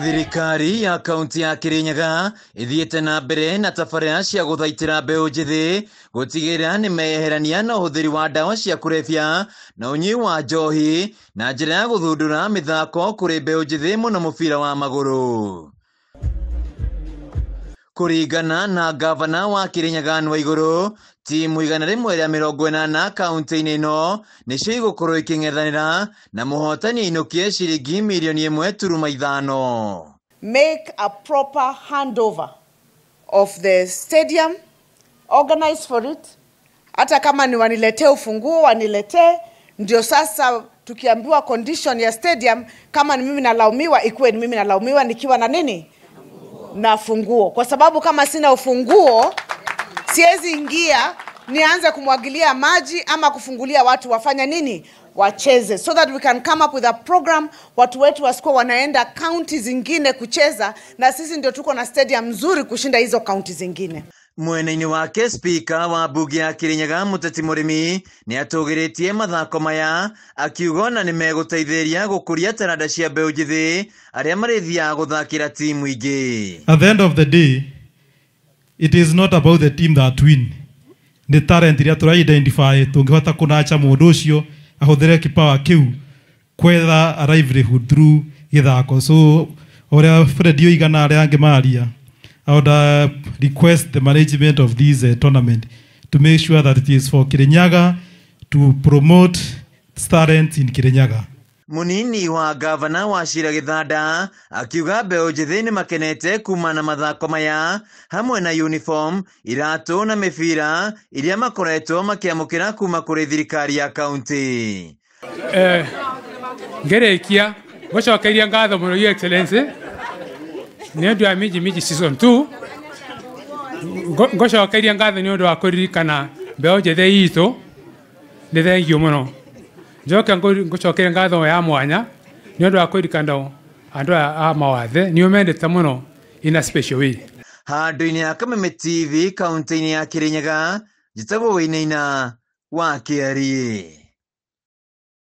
Thirikari ya kaunti ya Kirinyaga ithiete na mbere na tabarĩra cia gũthaitĩra mbeũ njĩthĩ gũtigĩrĩra nĩ meyeherania na ũhũthĩri wa ndawa cia kũrebia na ũnyui wa njohi na njĩra ya gũthundũra mĩthako kũrĩ mbeũ njĩthĩ mũno mũbira wa magũrũ. Kũringana na gavana wa Kirinyaga Anne Waigũrũ, timu 180 kaunti-inĩ ĩno nĩcio igũkorwo ikĩng'ethanĩra na mũhotani ainũkie ciringi mirioni 1.5. Make a proper handover of the stadium, organize for it. Hata kama ni waniletee ufunguo, waniletee, ndio sasa tukiambiwa condition ya stadium, kama ni mimi nalaumiwa, ikuwe ni mimi nalaumiwa nikiwa na nini? Na funguo. Kwa sababu kama sina ufunguo, siwezi ingia nianze kumwagilia maji ama kufungulia watu wafanya nini? Wacheze. So that we can come up with a program, watu wetu wasikuwa wanaenda county zingine kucheza, na sisi ndio tuko na stadium nzuri kushinda hizo county zingine. Mwena-inĩ wake speaker wa bunge ya Kirinyaga Mũteti Mũrĩmi nĩ atũgĩrĩtie mathako maya akiuga na nĩ megũteithĩrĩria gũkũria taranda cia mbeũ njĩthĩ arĩa marĩthiaga gũthakĩra timu ingĩ. At the end of the day, it is not about the team that win. The talent iria tũra identify tũngĩhota kũnacha mũndũ ũcio ahũthĩre kipawa kĩu kwetha a livelihood through gĩthako. So ũrĩa Fred oigana arĩa angĩ maria, I would request the management of this tournament to make sure that it is for Kirinyaga to promote talent in Kirinyaga. Munini wa gavana wa Wachira Gĩthanda akiuga mbeũ njĩthĩ nĩ makenete kuma na mathako maya hamwe na uniform, iratũ na mĩbira iria makoretwo makĩamũkĩra kuma kũrĩ thirikari ya kaunti. Ngerekia gũcokeria ngatho mũno Your Excellency nĩ ũndũ wa miji season 2. Ngũcokeria ngatho nĩ ũndũ wa kũririkana mbeũ njĩthĩ itũ. Nĩ thengio mũno. Njoke ngũcokeria ngatho ya mwanya nĩ ũndũ wa kũririkana andũ a mawathe nĩ ũmendete mũno in a special way. Handũ-inĩ ya Kameme TV kaunti-inĩ ya Kirinyaga, njĩtagwo Wainaina wa Kĩarie.